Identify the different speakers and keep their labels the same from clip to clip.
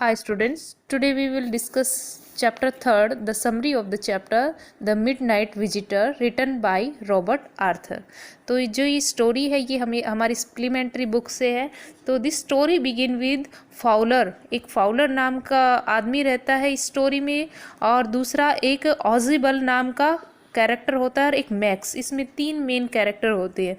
Speaker 1: Hi students, today we will discuss chapter 3rd, the summary of the chapter The Midnight Visitor written by Robert Arthur. तो जो ये story है ये हमें हमारी सप्लीमेंट्री बुक से है। तो this story begin with Fowler. एक फाउलर नाम का आदमी रहता है इस स्टोरी में, और दूसरा एक ऑजिबल नाम का कैरेक्टर होता है और एक मैक्स। इसमें तीन मेन कैरेक्टर होते हैं।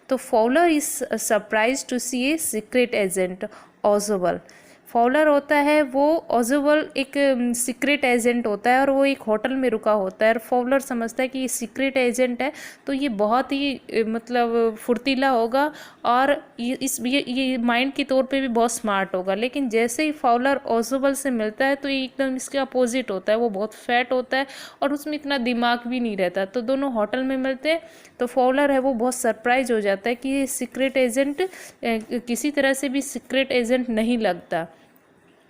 Speaker 1: तो Fowler is surprise to see a secret agent Ausable. Fowler होता है वो ऑजिबल एक सीक्रेट एजेंट होता है और वो एक होटल में रुका होता है। और फॉलर समझता है कि ये सीक्रेट एजेंट है तो ये बहुत ही मतलब फुर्तीला होगा और ये माइंड के तौर पे भी बहुत स्मार्ट होगा। लेकिन जैसे ही फॉलर ऑजिबल से मिलता है तो ये एकदम इसके अपोजिट होता है। वो बहुत फैट होता है और उसमें इतना दिमाग भी नहीं रहता। तो दोनों होटल में मिलते हैं तो फॉलर है वो बहुत सरप्राइज हो जाता है कि ये सीक्रेट एजेंट किसी तरह से भी सीक्रेट एजेंट नहीं लगता।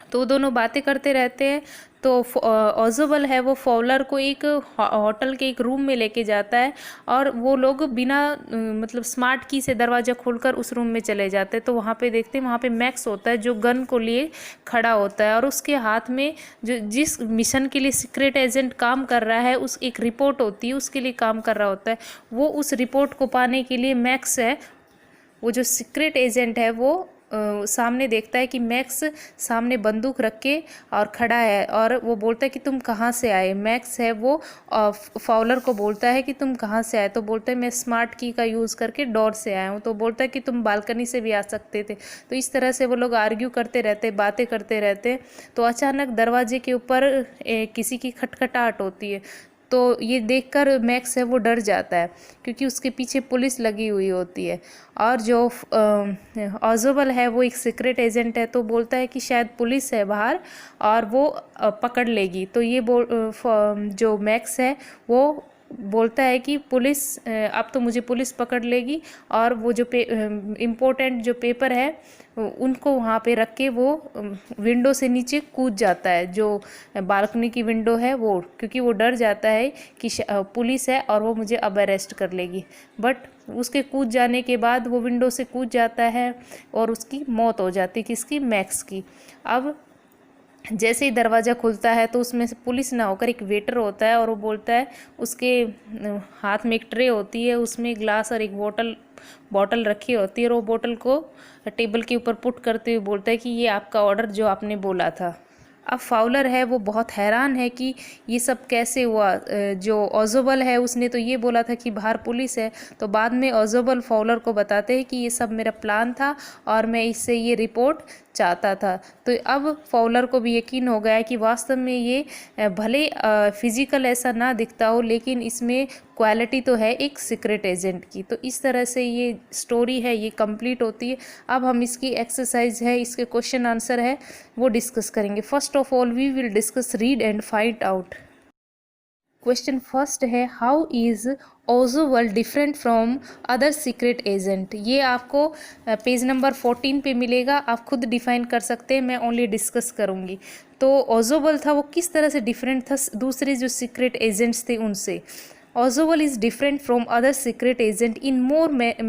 Speaker 1: तो दोनों बातें करते रहते हैं। तो ऑजिबल है वो फॉलर को एक होटल के एक रूम में लेके जाता है और वो लोग बिना मतलब स्मार्ट की से दरवाज़ा खोलकर उस रूम में चले जाते हैं। तो वहाँ पे देखते हैं वहाँ पे मैक्स होता है जो गन को लिए खड़ा होता है और उसके हाथ में जो जिस मिशन के लिए सीक्रेट एजेंट काम कर रहा है उस एक रिपोर्ट होती है, उसके लिए काम कर रहा होता है। वो उस रिपोर्ट को पाने के लिए मैक्स है वो जो सीक्रेट एजेंट है वो सामने देखता है कि मैक्स सामने बंदूक रख के और खड़ा है और वो बोलता है कि तुम कहाँ से आए। मैक्स है वो फाउलर को बोलता है कि तुम कहाँ से आए। तो बोलता है मैं स्मार्ट की का यूज़ करके डोर से आया हूँ। तो बोलता है कि तुम बालकनी से भी आ सकते थे। तो इस तरह से वो लोग आर्ग्यू करते रहते, बातें करते रहते। तो अचानक दरवाजे के ऊपर किसी की खटखटाहट होती है। तो ये देखकर मैक्स है वो डर जाता है क्योंकि उसके पीछे पुलिस लगी हुई होती है। और जो ऑजिबल है वो एक सीक्रेट एजेंट है तो बोलता है कि शायद पुलिस है बाहर और वो पकड़ लेगी। तो ये जो मैक्स है वो बोलता है कि पुलिस अब तो मुझे पुलिस पकड़ लेगी। और वो जो इम्पोर्टेंट जो पेपर है उनको वहाँ पे रख के वो विंडो से नीचे कूद जाता है, जो बालकनी की विंडो है वो, क्योंकि वो डर जाता है कि पुलिस है और वो मुझे अब अरेस्ट कर लेगी। बट उसके कूद जाने के बाद वो विंडो से कूद जाता है और उसकी मौत हो जाती है, किसकी, मैक्स की। अब जैसे ही दरवाज़ा खुलता है तो उसमें से पुलिस ना होकर एक वेटर होता है और वो बोलता है, उसके हाथ में एक ट्रे होती है, उसमें ग्लास और एक बॉटल रखी होती है और वो बॉटल को टेबल के ऊपर पुट करते हुए बोलता है कि ये आपका ऑर्डर जो आपने बोला था। अब फाउलर है वो बहुत हैरान है कि ये सब कैसे हुआ। जो ऑजिबल है उसने तो ये बोला था कि बाहर पुलिस है। तो बाद में ऑजिबल फाउलर को बताते हैं कि ये सब मेरा प्लान था और मैं इससे ये रिपोर्ट चाहता था। तो अब फाउलर को भी यकीन हो गया है कि वास्तव में ये भले फिजिकल ऐसा ना दिखता हो लेकिन इसमें क्वालिटी तो है एक सीक्रेट एजेंट की। तो इस तरह से ये स्टोरी है ये कंप्लीट होती है। अब हम इसकी एक्सरसाइज है, इसके क्वेश्चन आंसर है वो डिस्कस करेंगे। First of all we will discuss read and find out. Question first है, how is Ausable different from other secret agent. ये आपको पेज नंबर 14 पे मिलेगा, आप खुद डिफाइन कर सकते हैं, मैं ओनली डिस्कस करूँगी। तो ऑजिबल था वो किस तरह से डिफरेंट था दूसरे जो सीक्रेट एजेंट्स थे उनसे। Oswald is different from other secret agent in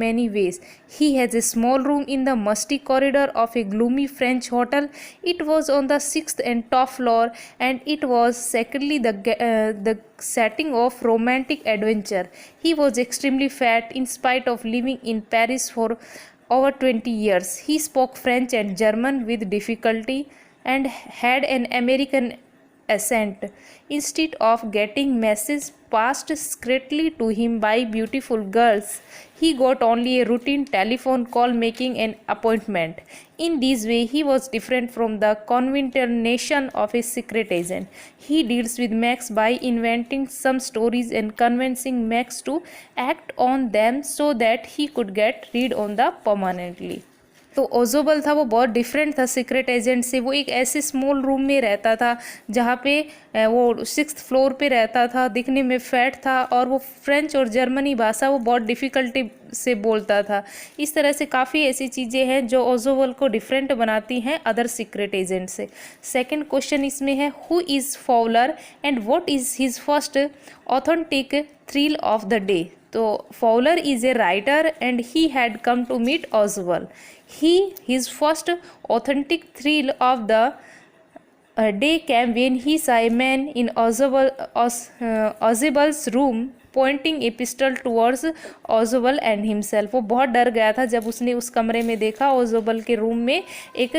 Speaker 1: many ways. He has a small room in the musty corridor of a gloomy French hotel. It was on the 6th and top floor, and it was secondly the setting of romantic adventure. He was extremely fat in spite of living in Paris for over 20 years. He spoke French and German with difficulty and had an American accent. Instead of getting messages passed secretly to him by beautiful girls, he got only a routine telephone call making an appointment. In this way, he was different from the conventional of a secret agent. He deals with Max by inventing some stories and convincing Max to act on them so that he could get rid on the permanently. तो ऑजिबल था वो बहुत different था secret agent से। वो एक ऐसे small room में रहता था जहाँ पे वो 6th फ्लोर पे रहता था, दिखने में फैट था और वो फ्रेंच और जर्मनी भाषा वो बहुत डिफ़िकल्टी से बोलता था। इस तरह से काफ़ी ऐसी चीज़ें हैं जो ऑजिबल को डिफरेंट बनाती हैं अदर सीक्रेट एजेंट से। सेकंड क्वेश्चन इसमें है, who is Fowler and what is his first authentic thrill of the day. तो Fowler is a writer and he had come to meet Ausable. His first authentic thrill of the A day came when he saw a man in Ozabel's room pointing a pistol towards Ozabel and himself. वो बहुत डर गया था जब उसने उस कमरे में देखा ओजोबल के रूम में एक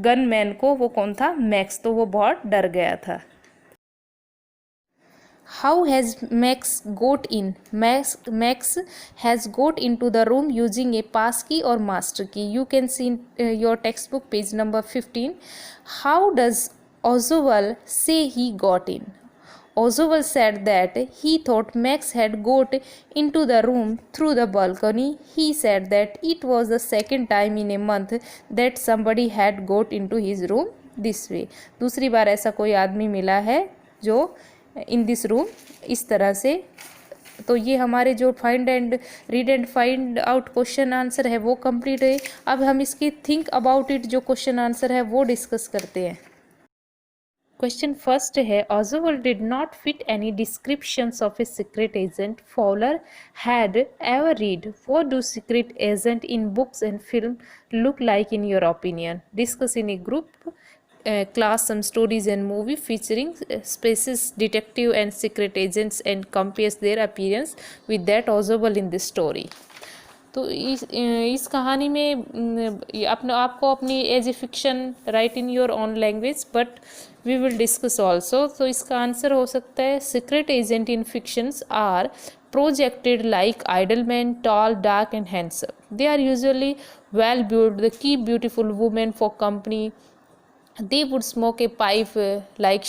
Speaker 1: गन मैन को। वो कौन था? मैक्स। तो वो बहुत डर गया था। How has Max got in? Max has got into the room using a pass key or master key. You can see in your textbook page number 15. How does Ozwald say he got in? Ozwald said that he thought Max had got into the room through the balcony. He said that it was the second time in a month that somebody had got into his room this way. दूसरी बार ऐसा कोई आदमी मिला है जो in this room इस तरह से। तो ये हमारे जो find and read and find out question answer है वो कंप्लीट है। अब हम इसकी थिंक अबाउट इट जो क्वेश्चन आंसर है वो डिस्कस करते हैं। क्वेश्चन फर्स्ट है, Oswald did not fit any descriptions of a secret agent Fowler had ever read. What do secret agent in books and film look like in your opinion? Discuss in a group class some stories and movie featuring spaces detective and secret agents and compares their appearance with that Oswald in this story. तो इस कहानी में अपने आपको अपनी as a fiction write in your own language but we will discuss also. तो इसका answer हो सकता है secret agent in fictions are projected like idle men, tall, dark and handsome. They are usually well built. They keep beautiful women for company. They would smoke a pipe like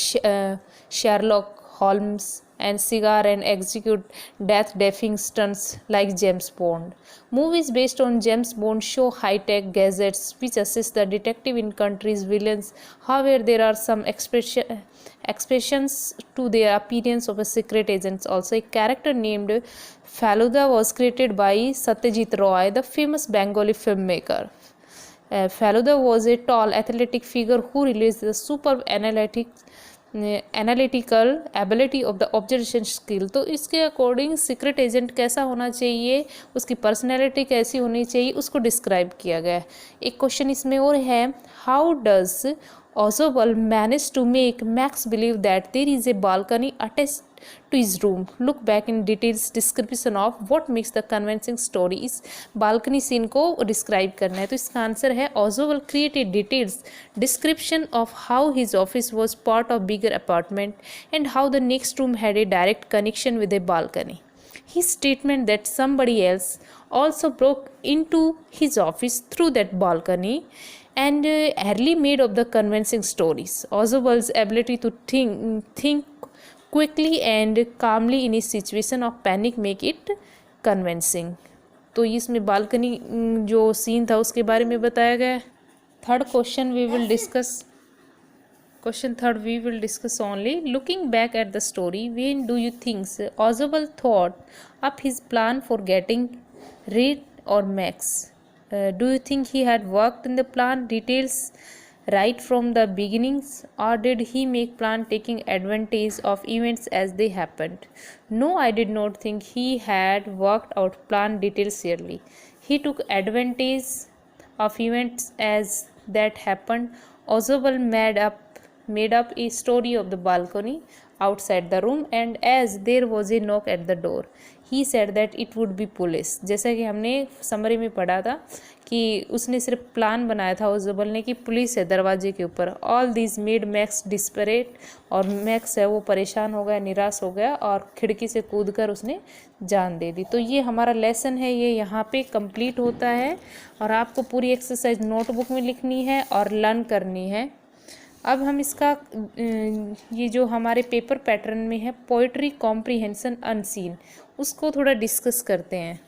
Speaker 1: Sherlock Holmes and cigar and execute death-defying stunts like James Bond. Movies based on James Bond show high-tech gadgets which assist the detective in country's villains. However, there are some exceptions to their appearance of a secret agent. Also, a character named Faluda was created by Satyajit Roy, the famous Bengali filmmaker. Faluda was a tall, athletic figure who released the superb analytical ability of the observation skill. तो इसके according secret agent कैसा होना चाहिए, उसकी personality कैसी होनी चाहिए, उसको डिस्क्राइब किया गया है। एक क्वेश्चन इसमें और है, how does Oswald managed to make Max believe that there is a balcony attached to his room? Look back in details description of what makes the convincing story. इस balcony scene को describe करना है। तो इसका answer है Oswald created details description of how his office was part of bigger apartment and how the next room had a direct connection with a balcony. His statement that somebody else also broke into his office through that balcony and early made of the convincing stories. Oswald's ability to think quickly and calmly in a situation of panic make it convincing. तो इसमें balcony जो scene था उसके बारे में बताया गया है। Third question we will discuss. Question third we will discuss only. Looking back at the story, when do you think Oswald thought up his plan for getting rid or Max? Do you think he had worked in the plan details right from the beginnings, or did he make plan taking advantage of events as they happened? No, I did not think he had worked out plan details clearly. He took advantage of events as that happened. Oswald made up a story of the balcony outside the room, and as there was a knock at the door, he said that it would be police. जैसा कि हमने summary में पढ़ा था कि उसने सिर्फ plan बनाया था ओजबल ने कि पुलिस है दरवाजे के ऊपर। All this made max desperate, और मैक्स है वो परेशान हो गया, निराश हो गया और खिड़की से कूदकर उसने जान दे दी। तो ये हमारा लेसन है, ये यहाँ पे कंप्लीट होता है और आपको पूरी एक्सरसाइज नोटबुक में लिखनी है और लर्न करनी है। अब हम इसका ये जो हमारे पेपर पैटर्न में है पोइट्री कॉम्प्रीहेंशन अनसीन, उसको थोड़ा डिस्कस करते हैं।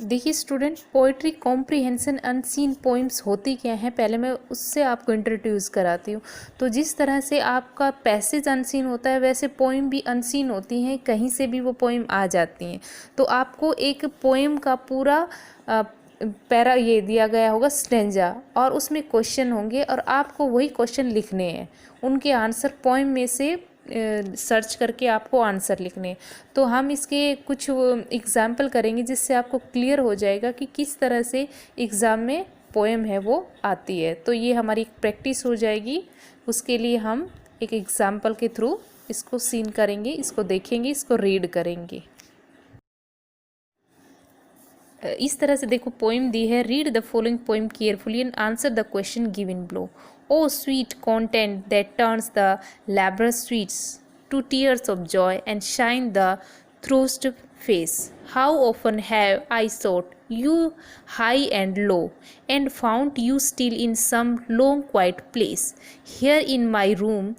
Speaker 1: देखिए student, poetry comprehension unseen poems होती क्या हैं, पहले मैं उससे आपको इंट्रोड्यूस कराती हूँ। तो जिस तरह से आपका पैसेज अनसीन होता है वैसे पोइम भी अनसीन होती हैं, कहीं से भी वो पोइम आ जाती हैं। तो आपको एक पोइम का पूरा पैरा ये दिया गया होगा स्टेंजा, और उसमें क्वेश्चन होंगे और आपको वही क्वेश्चन लिखने हैं, उनके आंसर पोइम में से सर्च करके आपको आंसर लिखने। तो हम इसके कुछ एग्जाम्पल करेंगे जिससे आपको क्लियर हो जाएगा कि किस तरह से एग्ज़ाम में पोएम है वो आती है। तो ये हमारी प्रैक्टिस हो जाएगी। उसके लिए हम एक एग्जाम्पल के थ्रू इसको सीन करेंगे, इसको देखेंगे, इसको रीड करेंगे। इस तरह से देखो पोएम दी है। Read the following poem carefully and answer the question given below. O sweet content that turns the laborious sweets to tears of joy and shine the thrust face. How often have I sought you high and low, and found you still in some long quiet place, here in my room,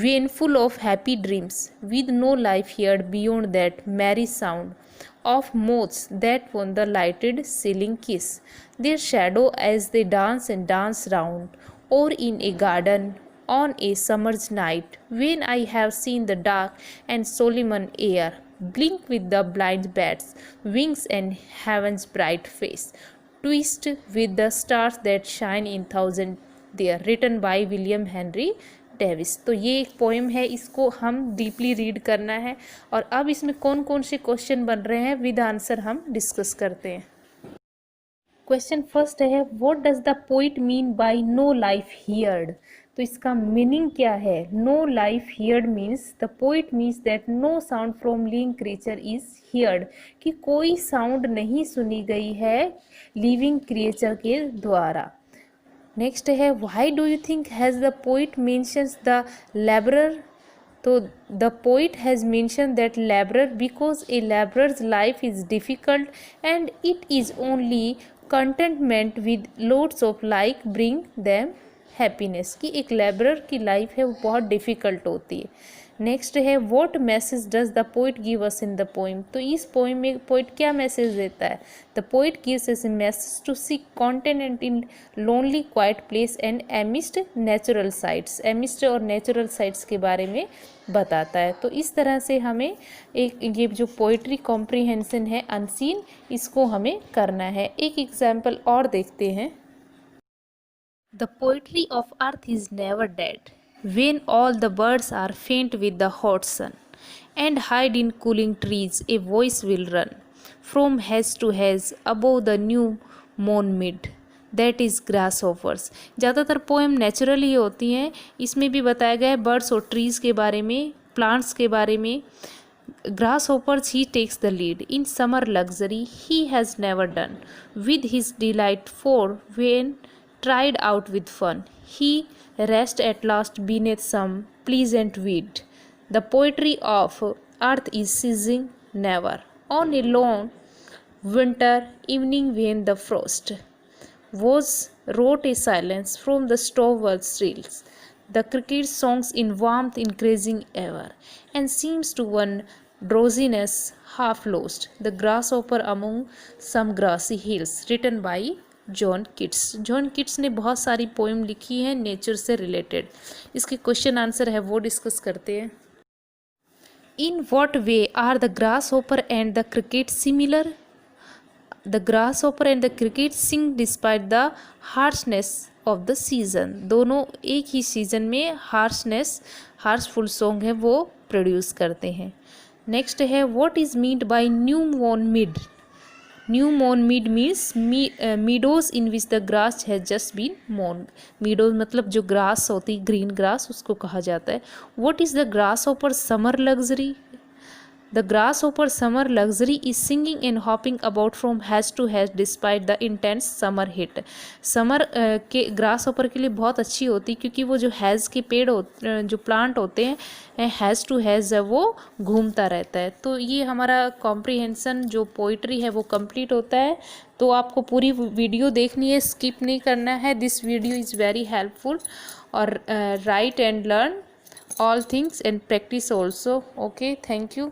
Speaker 1: when full of happy dreams, with no life heard beyond that merry sound of moths that on the lighted ceiling kiss their shadow as they dance and dance round, or in a garden on a summer's night, when I have seen the dark and solemn air blink with the blind bat's wings and heaven's bright face twist with the stars that shine in thousand there. Written by William Henry Davis. तो ये एक poem है, इसको हम deeply read करना है। और अब इसमें कौन कौन से क्वेश्चन बन रहे हैं विद आंसर हम डिस्कस करते हैं। क्वेश्चन फर्स्ट है, what does the poet mean by no life heard. तो इसका मीनिंग क्या है। No life heard means the poet means that no sound from living creature is heard, कि कोई साउंड नहीं सुनी गई है लिविंग क्रिएचर के द्वारा। नेक्स्ट है, why do you think has the poet mentions the labourer. तो the poet has mention that labourer because a labourer's life is difficult and it is only contentment with loads of like bring them happiness, कि एक labourer की life है वो बहुत difficult होती है। Next है, what message does the poet give us in the poem. तो इस पोइम में पोइट क्या मैसेज देता है। The poet gives us a message to seek content in lonely quiet place and amidst natural sights. Amidst और natural sights के बारे में बताता है। तो इस तरह से हमें एक ये जो पोइट्री कॉम्प्रीहेंशन है अनसीन, इसको हमें करना है। एक एग्जाम्पल और देखते हैं। The poetry of earth is never dead, when all the birds are faint with the hot sun, and hide in cooling trees, a voice will run from hedge to hedge above the new mown mid, that is grasshoppers। ज़्यादातर poem naturally होती हैं, इसमें भी बताया गया है birds और trees के बारे में, प्लांट्स के बारे में। Grasshoppers he takes the lead, in summer luxury he has never done, with his delight for when tried out with fun, he rests at last beneath some pleasant weed. The poetry of earth is ceasing never, on a long winter evening when the frost was wrought a silence from the stove strills, the cricket's songs in warmth increasing ever, and seems to one drowsiness half lost, the grasshopper among some grassy hills। Written by John Keats. John Keats ने बहुत सारी poem लिखी है nature से related. इसके question answer है वो discuss करते हैं। In what way are the grasshopper and the cricket similar. The grasshopper and the cricket sing despite the harshness of the season. दोनों एक ही सीजन में हार्शफुल सॉन्ग है वो प्रोड्यूस करते हैं। नेक्स्ट है, what is meant by new mown mead. New mown mead means meadows in which the grass has just been mown. Meadows मतलब जो ग्रास होती है ग्रीन ग्रास, उसको कहा जाता है। What is the grasshopper summer luxury. The grasshopper summer luxury is singing and hopping about from hedge to hedge despite the intense summer heat. Summer के grasshopper के लिए बहुत अच्छी होती क्योंकि वो जो हैज़ के पेड़ जो प्लांट होते हैं हैज़ टू हैज़ वो घूमता रहता है। तो ये हमारा कॉम्प्रीहेंशन जो पोइट्री है वो कंप्लीट होता है। तो आपको पूरी वीडियो देखनी है, स्किप नहीं करना है। This video is very helpful और write and learn all things and practice also. Okay, thank you.